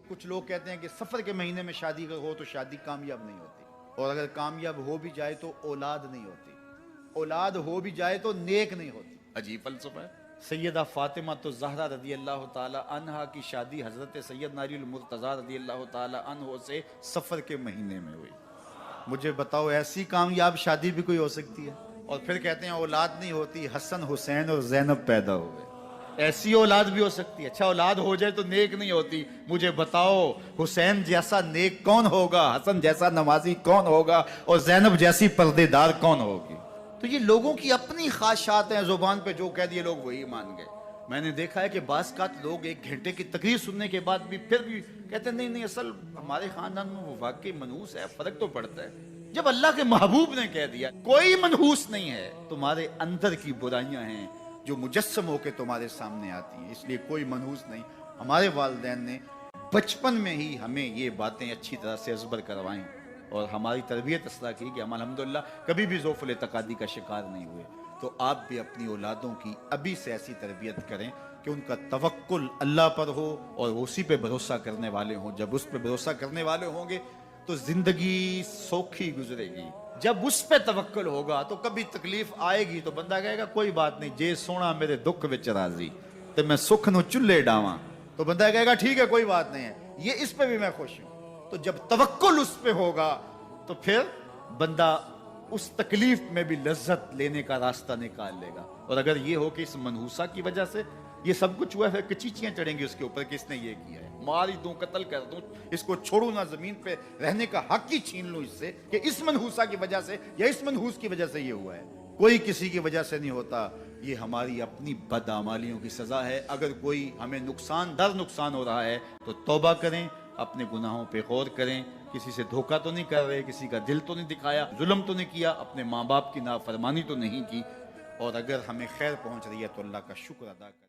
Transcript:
کچھ لوگ کہتے ہیں کہ سفر کے مہینے میں شادی اگر ہو تو شادی کامیاب نہیں ہوتی، اور اگر کامیاب ہو بھی جائے تو اولاد نہیں ہوتی، اولاد ہو بھی جائے تو نیک نہیں ہوتی۔ عجیب فلسفہ ہے۔ سیدہ فاطمہ تو زہرا رضی اللہ تعالی عنہا کی شادی حضرت سیدنا علی المرتضیٰ رضی اللہ تعالی عنہ سے سفر کے مہینے میں ہوئی۔ مجھے بتاؤ ایسی کامیاب شادی بھی کوئی ہو سکتی ہے؟ اور پھر کہتے ہیں اولاد نہیں ہوتی، حسن حسین اور زینب پیدا ہوئے۔ ایسی اولاد بھی ہو سکتی ہے۔ اچھا اولاد ہو جائے تو نیک نہیں ہوتی، مجھے بتاؤ حسین جیسا نیک کون ہوگا، حسن جیسا نمازی کون ہوگا، اور زینب جیسی پردے دار کون ہوگی؟ تو یہ لوگوں کی اپنی خواہشات ہیں، زبان پہ جو کہہ دیے لوگ وہی مان گئے۔ میں نے دیکھا ہے کہ بعض کا لوگ 1 گھنٹے کی تقریر سننے کے بعد بھی پھر بھی کہتے ہیں نہیں اصل ہمارے خاندان میں وہ واقعی منحوس ہے، فرق تو پڑتا ہے۔ جب اللہ کے محبوب نے کہہ دیا کوئی منحوس نہیں ہے، تمہارے اندر کی برائیاں ہیں جو مجسم ہو کے تمہارے سامنے آتی ہیں، اس لیے کوئی منحوس نہیں۔ ہمارے والدین نے بچپن میں ہی ہمیں یہ باتیں اچھی طرح سے ازبر کروائیں اور ہماری تربیت اس طرح کی کہ ہم الحمدللہ کبھی بھی ذوف الاعتقادی کا شکار نہیں ہوئے۔ تو آپ بھی اپنی اولادوں کی ابھی سے ایسی تربیت کریں کہ ان کا توکل اللہ پر ہو اور اسی پہ بھروسہ کرنے والے ہوں۔ جب اس پہ بھروسہ کرنے والے ہوں گے تو زندگی سوکھی گزرے گی۔ جب اس پہ توکل ہوگا تو کبھی تکلیف آئے گی تو بندہ کہے گا کوئی بات نہیں، جے سونا میرے دکھ وچ راضی تے میں سکھ نو چلے ڈاواں، تو بندہ کہے گا ٹھیک ہے کوئی بات نہیں ہے، یہ اس پہ بھی میں خوش ہوں۔ تو جب توکل اس پہ ہوگا تو پھر بندہ اس تکلیف میں بھی لذت لینے کا راستہ نکال لے گا۔ اور اگر یہ ہو کہ اس منحوسہ کی وجہ سے یہ سب کچھ ہوا ہے، پھر کچیچیاں چڑھیں گی اس کے اوپر کہ اس نے یہ کیا ہے، مار ہی دوں، قتل کر دوں، اس کو چھوڑوں نہ، زمین پہ رہنے کا حق ہی چھین لوں اس سے کہ اس منحوسہ کی وجہ سے یا اس منحوس کی وجہ سے یہ ہوا ہے۔ کوئی کسی کی وجہ سے نہیں ہوتا، یہ ہماری اپنی بدعمالیوں کی سزا ہے۔ اگر کوئی ہمیں نقصان در نقصان ہو رہا ہے تو توبہ کریں، اپنے گناہوں پہ غور کریں، کسی سے دھوکہ تو نہیں کر رہے، کسی کا دل تو نہیں دکھایا، ظلم تو نہیں کیا، اپنے ماں باپ کی نافرمانی تو نہیں کی، اور اگر ہمیں خیر پہنچ رہی ہے تو اللہ کا شکر ادا کریں۔